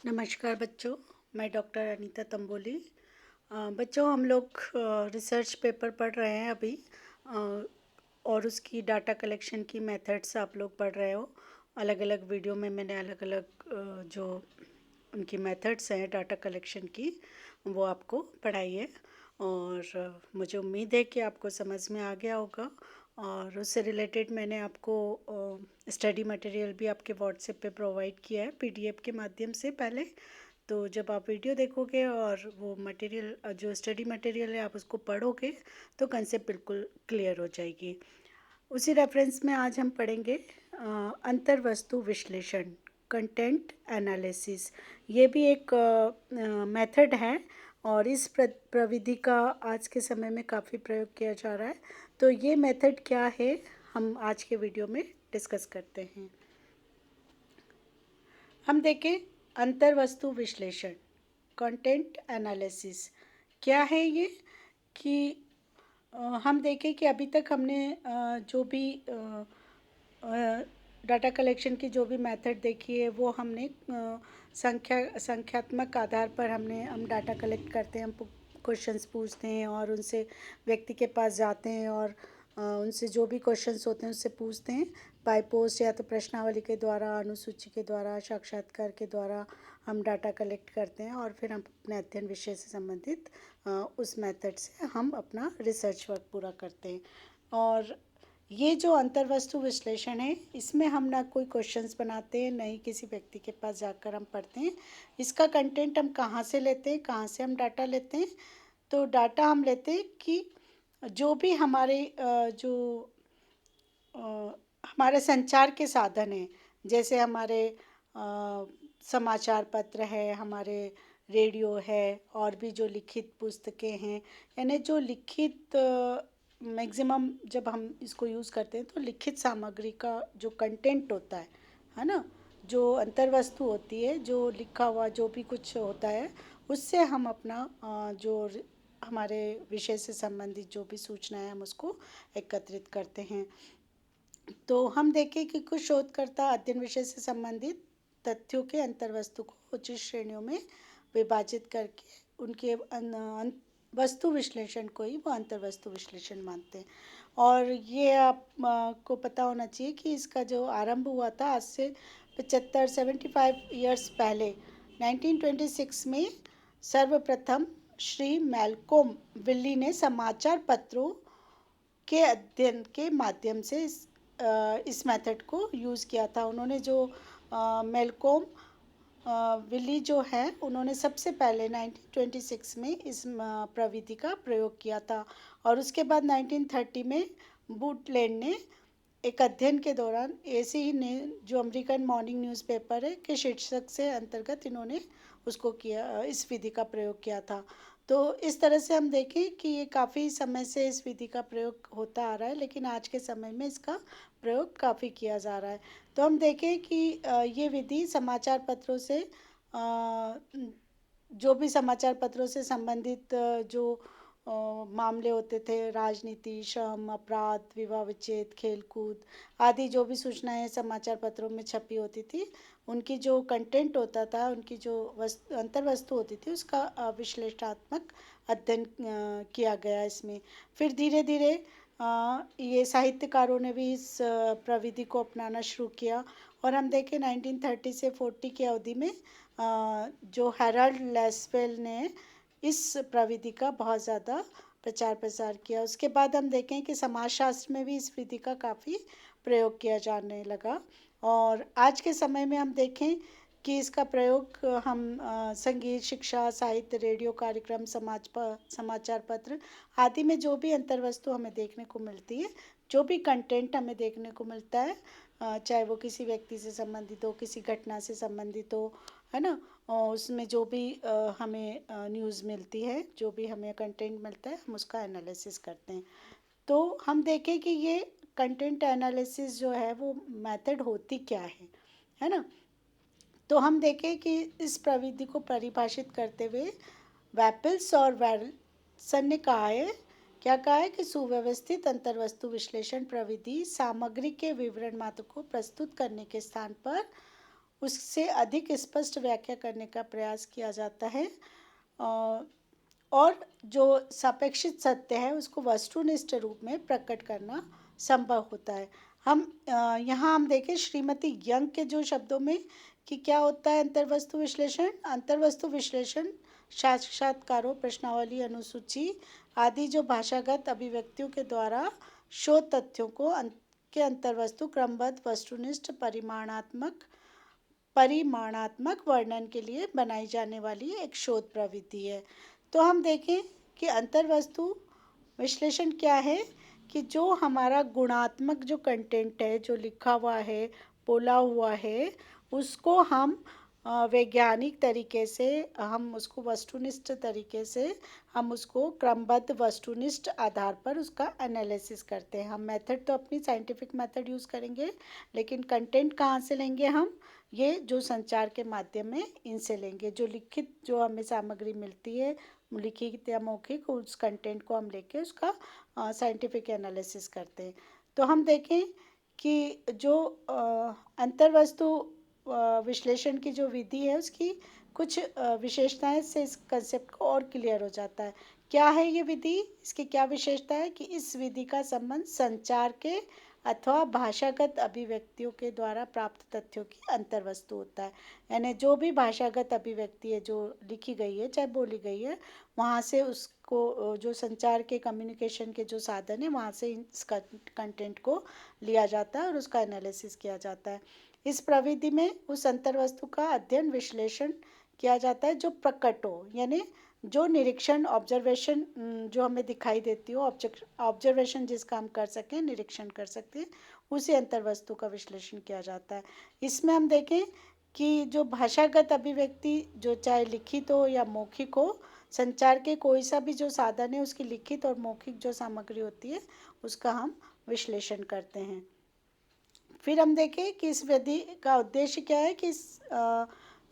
नमस्कार बच्चों, मैं डॉक्टर अनीता तंबोली। बच्चों हम लोग रिसर्च पेपर पढ़ रहे हैं अभी। अ, और उसकी डाटा कलेक्शन की मेथड्स आप लोग पढ़ रहे हो। अलग अलग वीडियो में मैंने अलग अलग जो उनकी मेथड्स हैं डाटा कलेक्शन की वो आपको पढ़ाई है। और मुझे उम्मीद है कि आपको समझ में आ गया होगा। और उससे रिलेटेड मैंने आपको स्टडी मटेरियल भी आपके व्हाट्सएप पे प्रोवाइड किया है पीडीएफ के माध्यम से पहले। तो जब आप वीडियो देखोगे और वो मटेरियल जो स्टडी मटेरियल है आप उसको पढ़ोगे तो कंसेप्ट बिल्कुल क्लियर हो जाएगी। उसी रेफरेंस में आज हम पढ़ेंगे अंतर्वस्तु विश्लेषण, कंटेंट एनालिसिस। ये भी एक मेथड है और इस प्रविधि का आज के समय में काफ़ी प्रयोग किया जा रहा है। तो ये मेथड क्या है हम आज के वीडियो में डिस्कस करते हैं। हम देखें अंतर्वस्तु विश्लेषण, कंटेंट एनालिसिस क्या है ये। कि हम देखें कि अभी तक हमने जो भी डाटा कलेक्शन की जो भी मेथड देखी है वो हमने संख्यात्मक आधार पर हम डाटा कलेक्ट करते हैं। हम क्वेश्चंस पूछते हैं और उनसे व्यक्ति के पास जाते हैं और उनसे जो भी क्वेश्चंस होते हैं उससे पूछते हैं। बाय पोस्ट या तो प्रश्नावली के द्वारा, अनुसूची के द्वारा, साक्षात्कार के द्वारा हम डाटा कलेक्ट करते हैं और फिर हम अपने अध्ययन विषय से संबंधित उस मेथड से हम अपना रिसर्च वर्क पूरा करते हैं। और ये जो अंतर्वस्तु विश्लेषण है इसमें हम ना कोई क्वेश्चंस बनाते हैं, ना ही किसी व्यक्ति के पास जाकर हम पढ़ते हैं। इसका कंटेंट हम कहाँ से लेते हैं, कहाँ से हम डाटा लेते हैं। तो डाटा हम लेते हैं कि जो भी हमारे संचार के साधन हैं, जैसे हमारे समाचार पत्र है, हमारे रेडियो है और भी जो लिखित पुस्तकें हैं। यानी जो लिखित मैक्सिमम जब हम इसको यूज़ करते हैं तो लिखित सामग्री का जो कंटेंट होता है ना, जो अंतर्वस्तु होती है, जो लिखा हुआ जो भी कुछ होता है उससे हम अपना हमारे विषय से संबंधित जो भी सूचनाएं हम उसको एकत्रित करते हैं। तो हम देखें कि कुछ शोधकर्ता अध्ययन विषय से संबंधित तथ्यों के अंतर्वस्तु को उचित श्रेणियों में विभाजित करके उनके वस्तु विश्लेषण को ही वो अंतर्वस्तु विश्लेषण मानते हैं। और ये आपको पता होना चाहिए कि इसका जो आरंभ हुआ था आज से 75 ईयर्स पहले 1926 में सर्वप्रथम श्री मैल्कोम विल्ली ने समाचार पत्रों के अध्ययन के माध्यम से इस मेथड को यूज़ किया था। उन्होंने जो मेल्कोम विली जो है उन्होंने सबसे पहले 1926 में इस प्रविधि का प्रयोग किया था। और उसके बाद 1930 में बूटलैंड ने एक अध्ययन के दौरान ऐसे ही ने जो अमेरिकन मॉर्निंग न्यूज़पेपर है के शीर्षक से अंतर्गत इन्होंने उसको किया, इस विधि का प्रयोग किया था। तो इस तरह से हम देखें कि ये काफ़ी समय से इस विधि का प्रयोग होता आ रहा है, लेकिन आज के समय में इसका प्रयोग काफ़ी किया जा रहा है। तो हम देखें कि ये विधि समाचार पत्रों से जो भी समाचार पत्रों से संबंधित जो मामले होते थे, राजनीति, श्रम, अपराध, विवाह विच्छेद, खेलकूद आदि जो भी सूचनाएं समाचार पत्रों में छपी होती थी, उनकी जो कंटेंट होता था, उनकी जो अंतर्वस्तु होती थी, उसका विश्लेषणात्मक अध्ययन किया गया इसमें। फिर धीरे धीरे ये साहित्यकारों ने भी इस प्रविधि को अपनाना शुरू किया। और हम देखें 1930 से 40 की अवधि में जो हैराल्ड लेसवेल ने इस प्रविधि का बहुत ज़्यादा प्रचार प्रसार किया। उसके बाद हम देखें कि समाजशास्त्र में भी इस विधि का काफ़ी प्रयोग किया जाने लगा। और आज के समय में हम देखें कि इसका प्रयोग हम संगीत, शिक्षा, साहित्य, रेडियो कार्यक्रम, समाचार पत्र आदि में जो भी अंतर्वस्तु हमें देखने को मिलती है, जो भी कंटेंट हमें देखने को मिलता है, चाहे वो किसी व्यक्ति से संबंधित हो, किसी घटना से संबंधित हो, है ना, और उसमें जो भी हमें न्यूज़ मिलती है, जो भी हमें कंटेंट मिलता है, हम उसका एनालिसिस करते हैं। तो हम देखें कि ये कंटेंट एनालिसिस जो है वो मेथड होती क्या है ना। तो हम देखें कि इस प्रविधि को परिभाषित करते हुए वेपल्स और वेल्सन ने कहा है, क्या कहा है कि सुव्यवस्थित अंतर्वस्तु विश्लेषण प्रविधि सामग्री के विवरण मात्र को प्रस्तुत करने के स्थान पर उससे अधिक स्पष्ट व्याख्या करने का प्रयास किया जाता है। और जो सापेक्षित सत्य है उसको वस्तुनिष्ठ रूप में प्रकट करना संभव होता है। यहाँ हम देखें श्रीमती यंग के जो शब्दों में कि क्या होता है अंतर्वस्तु विश्लेषण। अंतर्वस्तु विश्लेषण साक्षात्कारों, प्रश्नावली, अनुसूची आदि जो भाषागत अभिव्यक्तियों के द्वारा शोध तथ्यों के अंतर्वस्तु क्रमबद्ध वस्तुनिष्ठ परिमाणात्मक वर्णन के लिए बनाई जाने वाली एक शोध प्रविधि है। तो हम देखें कि अंतर्वस्तु विश्लेषण क्या है कि जो हमारा गुणात्मक जो कंटेंट है, जो लिखा हुआ है, बोला हुआ है, उसको हम वैज्ञानिक तरीके से, हम उसको वस्तुनिष्ठ तरीके से, हम उसको क्रमबद्ध वस्तुनिष्ठ आधार पर उसका एनालिसिस करते हैं। हम मेथड तो अपनी साइंटिफिक मेथड यूज़ करेंगे, लेकिन कंटेंट कहाँ से लेंगे हम? ये जो संचार के माध्यम में इनसे लेंगे। जो लिखित जो हमें सामग्री मिलती है, लिखित या मौखिक, उस कंटेंट को हम लेके उसका साइंटिफिक एनालिसिस करते हैं। तो हम देखें कि जो अंतर्वस्तु विश्लेषण की जो विधि है उसकी कुछ विशेषताएं से इस कंसेप्ट को और क्लियर हो जाता है। क्या है ये विधि? इसकी क्या विशेषता है कि इस विधि का संबंध संचार के अथवा भाषागत अभिव्यक्तियों के द्वारा प्राप्त तथ्यों की अंतर्वस्तु होता है। यानी जो भी भाषागत अभिव्यक्ति है जो लिखी गई है चाहे बोली गई है, वहाँ से उसको जो संचार के कम्युनिकेशन के जो साधन है वहाँ से इस कंटेंट को लिया जाता है और उसका एनालिसिस किया जाता है। इस प्रविधि में उस अंतर्वस्तु का अध्ययन विश्लेषण किया जाता है जो प्रकट हो, यानी जो निरीक्षण, ऑब्जर्वेशन जो हमें दिखाई देती हो, ऑब्जर्वेशन जिसका हम कर सकें, निरीक्षण कर सकते हैं, उसी अंतर्वस्तु का विश्लेषण किया जाता है। इसमें हम देखें कि जो भाषागत अभिव्यक्ति जो चाहे लिखित हो या मौखिक हो, संचार के कोई सा भी जो साधन है उसकी लिखित और मौखिक जो सामग्री होती है उसका हम विश्लेषण करते हैं। फिर हम देखें कि इस विधि का उद्देश्य क्या है कि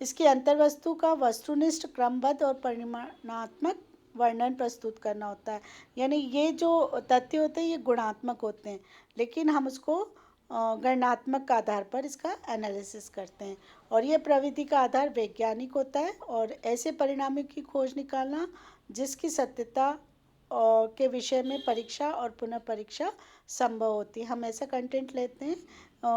इसकी अंतर्वस्तु का वस्तुनिष्ठ, क्रमबद्ध और परिमाणात्मक वर्णन प्रस्तुत करना होता है। यानी ये जो तथ्य होते हैं ये गुणात्मक होते हैं, लेकिन हम उसको गणनात्मक आधार पर इसका एनालिसिस करते हैं। और ये प्रविधि का आधार वैज्ञानिक होता है और ऐसे परिणामों की खोज निकालना जिसकी सत्यता के विषय में परीक्षा और पुनः परीक्षा संभव होती है। हम ऐसा कंटेंट लेते हैं,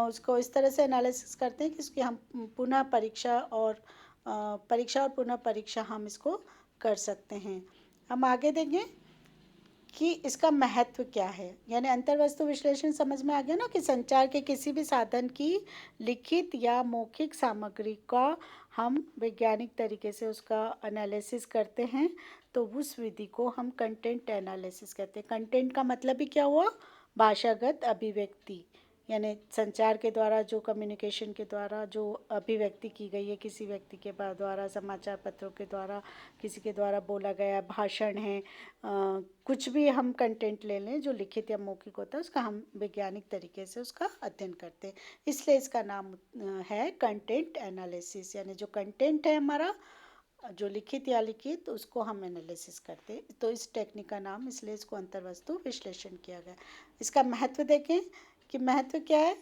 उसको इस तरह से एनालिसिस करते हैं कि इसकी हम पुनः परीक्षा और पुनः परीक्षा हम इसको कर सकते हैं। हम आगे देखें कि इसका महत्व क्या है। यानी अंतर्वस्तु विश्लेषण समझ में आ गया ना कि संचार के किसी भी साधन की लिखित या मौखिक सामग्री का हम वैज्ञानिक तरीके से उसका एनालिसिस करते हैं, तो उस विधि को हम कंटेंट एनालिसिस कहते हैं। कंटेंट का मतलब ही क्या हुआ? भाषागत अभिव्यक्ति, यानी संचार के द्वारा जो कम्युनिकेशन के द्वारा जो अभिव्यक्ति की गई है किसी व्यक्ति के द्वारा, समाचार पत्रों के द्वारा, किसी के द्वारा बोला गया भाषण है, कुछ भी हम कंटेंट ले लें जो लिखित या मौखिक होता है उसका हम वैज्ञानिक तरीके से उसका अध्ययन करते हैं। इसलिए इसका नाम है कंटेंट एनालिसिस। यानी जो कंटेंट है हमारा, जो लिखित या लिखित, उसको हम एनालिसिस करते हैं। तो इस टेक्निक का नाम, इसलिए इसको अंतर्वस्तु विश्लेषण किया गया। इसका महत्व देखें कि महत्व क्या है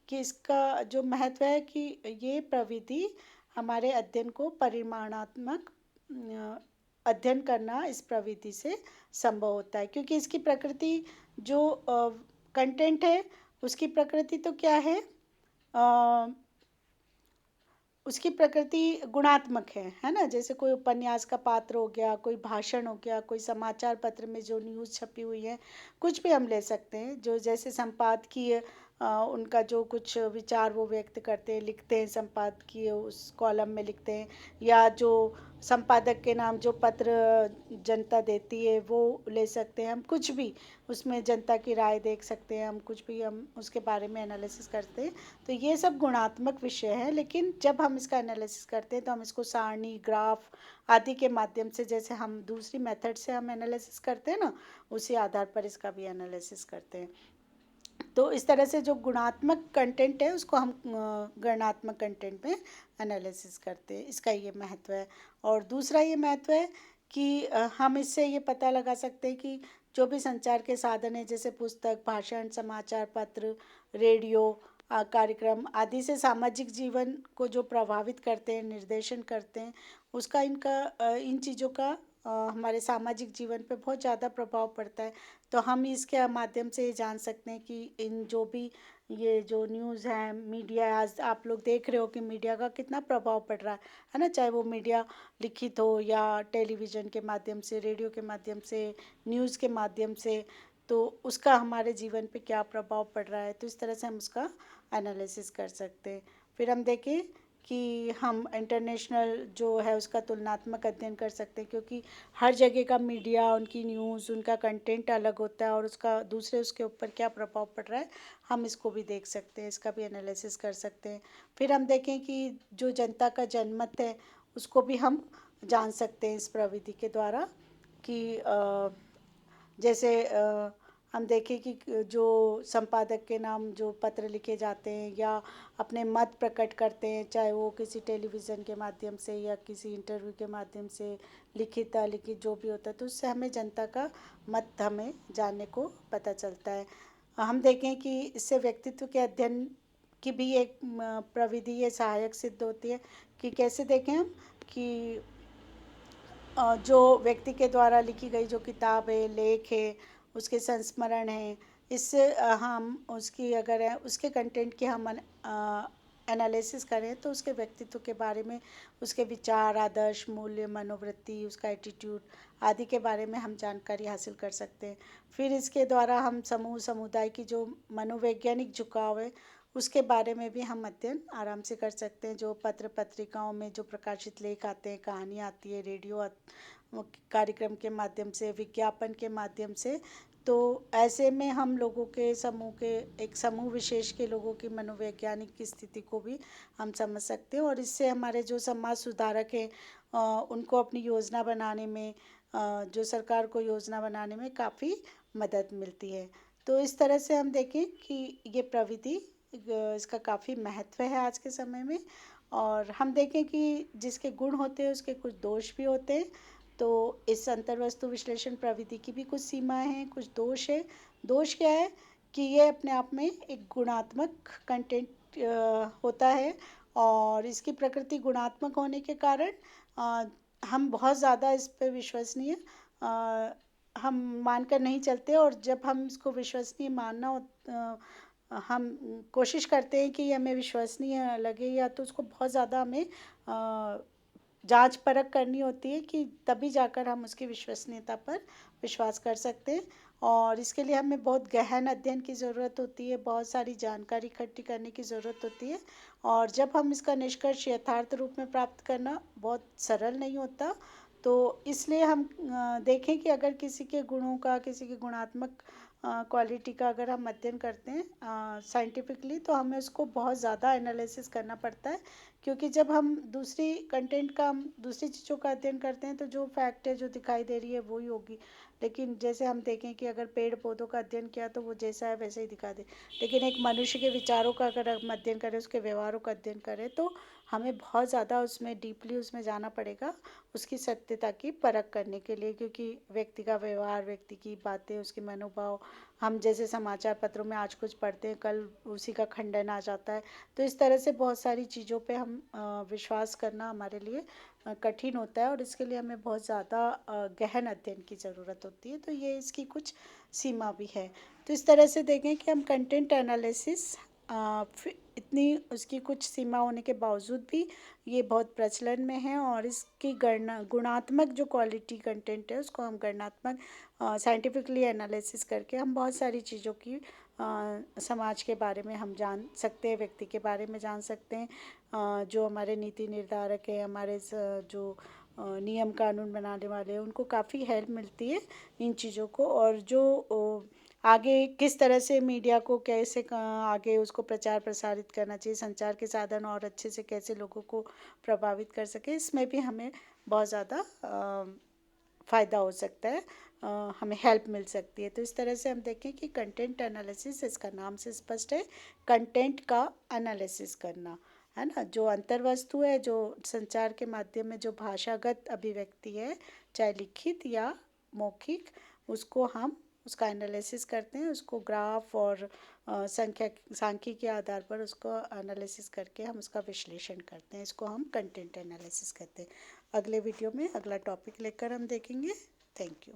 कि इसका जो महत्व है कि ये प्रविधि हमारे अध्ययन को परिमाणात्मक अध्ययन करना इस प्रविधि से संभव होता है, क्योंकि इसकी प्रकृति जो कंटेंट है उसकी प्रकृति तो क्या है, उसकी प्रकृति गुणात्मक है ना। जैसे कोई उपन्यास का पात्र हो गया, कोई भाषण हो गया, कोई समाचार पत्र में जो न्यूज़ छपी हुई है, कुछ भी हम ले सकते हैं। जो जैसे संपादकीय उनका जो कुछ विचार वो व्यक्त करते हैं, लिखते हैं, संपादकीय उस कॉलम में लिखते हैं, या जो संपादक के नाम जो पत्र जनता देती है वो ले सकते हैं हम। कुछ भी उसमें जनता की राय देख सकते हैं हम, कुछ भी हम उसके बारे में एनालिसिस करते हैं। तो ये सब गुणात्मक विषय है, लेकिन जब हम इसका एनालिसिस करते हैं तो हम इसको सारणी, ग्राफ आदि के माध्यम से, जैसे हम दूसरी मेथड से हम एनालिसिस करते हैं ना, उसी आधार पर इसका भी एनालिसिस करते हैं। तो इस तरह से जो गुणात्मक कंटेंट है उसको हम गणनात्मक कंटेंट में एनालिसिस करते हैं। इसका ये महत्व है। और दूसरा ये महत्व है कि हम इससे ये पता लगा सकते हैं कि जो भी संचार के साधन है, जैसे पुस्तक, भाषण, समाचार पत्र, रेडियो कार्यक्रम आदि से सामाजिक जीवन को जो प्रभावित करते हैं, निर्देशन करते हैं, उसका इन चीज़ों का हमारे सामाजिक जीवन पे बहुत ज़्यादा प्रभाव पड़ता है। तो हम इसके माध्यम से ये जान सकते हैं कि इन जो भी ये जो न्यूज़ है, मीडिया है, आज आप लोग देख रहे हो कि मीडिया का कितना प्रभाव पड़ रहा है ना? चाहे वो मीडिया लिखित हो या टेलीविज़न के माध्यम से, रेडियो के माध्यम से, न्यूज़ के माध्यम से, तो उसका हमारे जीवन पे क्या प्रभाव पड़ रहा है, तो इस तरह से हम उसका एनालिसिस कर सकते हैं। फिर हम देखें कि हम इंटरनेशनल जो है उसका तुलनात्मक अध्ययन कर सकते हैं, क्योंकि हर जगह का मीडिया, उनकी न्यूज़, उनका कंटेंट अलग होता है और उसका दूसरे उसके ऊपर क्या प्रभाव पड़ रहा है, हम इसको भी देख सकते हैं, इसका भी एनालिसिस कर सकते हैं। फिर हम देखें कि जो जनता का जनमत है उसको भी हम जान सकते हैं इस प्रविधि के द्वारा, कि जैसे हम देखें कि जो संपादक के नाम जो पत्र लिखे जाते हैं या अपने मत प्रकट करते हैं, चाहे वो किसी टेलीविज़न के माध्यम से या किसी इंटरव्यू के माध्यम से, लिखित अलिखित जो भी होता है, तो उससे हमें जनता का मत हमें जानने को पता चलता है। हम देखें कि इससे व्यक्तित्व के अध्ययन की भी एक प्रविधि ये सहायक सिद्ध होती है, कि कैसे देखें हम कि जो व्यक्ति के द्वारा लिखी गई जो किताब है, लेख है, उसके संस्मरण हैं, इससे हम उसकी अगर है उसके कंटेंट की हम एनालिसिस करें तो उसके व्यक्तित्व के बारे में, उसके विचार, आदर्श, मूल्य, मनोवृत्ति, उसका एटीट्यूड आदि के बारे में हम जानकारी हासिल कर सकते हैं। फिर इसके द्वारा हम समूह समुदाय की जो मनोवैज्ञानिक झुकाव है उसके बारे में भी हम अध्ययन आराम से कर सकते हैं। जो पत्र पत्रिकाओं में जो प्रकाशित लेख आते हैं, कहानी आती है, रेडियो कार्यक्रम के माध्यम से, विज्ञापन के माध्यम से, तो ऐसे में हम लोगों के समूह के, एक समूह विशेष के लोगों की मनोवैज्ञानिक की स्थिति को भी हम समझ सकते हैं, और इससे हमारे जो समाज सुधारक हैं उनको अपनी योजना बनाने में, जो सरकार को योजना बनाने में काफ़ी मदद मिलती है। तो इस तरह से हम देखें कि ये प्रविधि इसका काफ़ी महत्व है आज के समय में। और हम देखें कि जिसके गुण होते हैं उसके कुछ दोष भी होते हैं। तो इस अंतर्वस्तु विश्लेषण प्रविधि की भी कुछ सीमाएं हैं, कुछ दोष है। दोष क्या है कि ये अपने आप में एक गुणात्मक कंटेंट होता है, और इसकी प्रकृति गुणात्मक होने के कारण अ, हम बहुत ज़्यादा इस पे विश्वसनीय हम मानकर नहीं चलते, और जब हम इसको विश्वसनीय हम कोशिश करते हैं कि ये हमें विश्वसनीय लगे, या तो उसको बहुत ज़्यादा हमें जांच परख करनी होती है, कि तभी जाकर हम उसकी विश्वसनीयता पर विश्वास कर सकते हैं। और इसके लिए हमें बहुत गहन अध्ययन की ज़रूरत होती है, बहुत सारी जानकारी इकट्ठी करने की ज़रूरत होती है, और जब हम इसका निष्कर्ष यथार्थ रूप में प्राप्त करना बहुत सरल नहीं होता। तो इसलिए हम देखें कि अगर किसी के गुणों का, किसी के गुणात्मक क्वालिटी का अगर हम अध्ययन करते हैं साइंटिफिकली, तो हमें उसको बहुत ज़्यादा एनालिसिस करना पड़ता है, क्योंकि जब हम दूसरी कंटेंट का, हम दूसरी चीज़ों का अध्ययन करते हैं तो जो फैक्ट है, जो दिखाई दे रही है वही होगी। लेकिन जैसे हम देखें कि अगर पेड़ पौधों का अध्ययन किया तो वो जैसा है वैसे ही दिखा दे, लेकिन एक मनुष्य के विचारों का अगर हम अध्ययन करें, उसके व्यवहारों का अध्ययन करें, तो हमें बहुत ज़्यादा उसमें डीपली उसमें जाना पड़ेगा उसकी सत्यता की परख करने के लिए, क्योंकि व्यक्ति का व्यवहार, व्यक्ति की बातें, उसके मनोभाव, हम जैसे समाचार पत्रों में आज कुछ पढ़ते हैं, कल उसी का खंडन आ जाता है। तो इस तरह से बहुत सारी चीज़ों पे हम विश्वास करना हमारे लिए कठिन होता है, और इसके लिए हमें बहुत ज़्यादा गहन अध्ययन की ज़रूरत होती है। तो ये इसकी कुछ सीमा भी है। तो इस तरह से देखें कि हम कंटेंट एनालिसिस इतनी उसकी कुछ सीमा होने के बावजूद भी ये बहुत प्रचलन में है, और इसकी गणना, गुणात्मक जो क्वालिटी कंटेंट है उसको हम गणनात्मक साइंटिफिकली एनालिसिस करके हम बहुत सारी चीज़ों की समाज के बारे में हम जान सकते हैं, व्यक्ति के बारे में जान सकते हैं, जो हमारे नीति निर्धारक हैं, हमारे जो नियम कानून बनाने वाले हैं, उनको काफ़ी हेल्प मिलती है इन चीज़ों को। और जो आगे किस तरह से मीडिया को कैसे आगे उसको प्रचार प्रसारित करना चाहिए, संचार के साधन और अच्छे से कैसे लोगों को प्रभावित कर सके, इसमें भी हमें बहुत ज़्यादा फ़ायदा हो सकता है, हमें हेल्प मिल सकती है। तो इस तरह से हम देखें कि कंटेंट एनालिसिस, इसका नाम से स्पष्ट है, कंटेंट का एनालिसिस करना, है ना। जो अंतर्वस्तु है, जो संचार के माध्यम में जो भाषागत अभिव्यक्ति है, चाहे लिखित या मौखिक, उसको हम उसका एनालिसिस करते हैं, उसको ग्राफ और सांख्यिकी के आधार पर उसको एनालिसिस करके हम उसका विश्लेषण करते हैं। इसको हम कंटेंट एनालिसिस कहते हैं। अगले वीडियो में अगला टॉपिक लेकर हम देखेंगे। Thank you.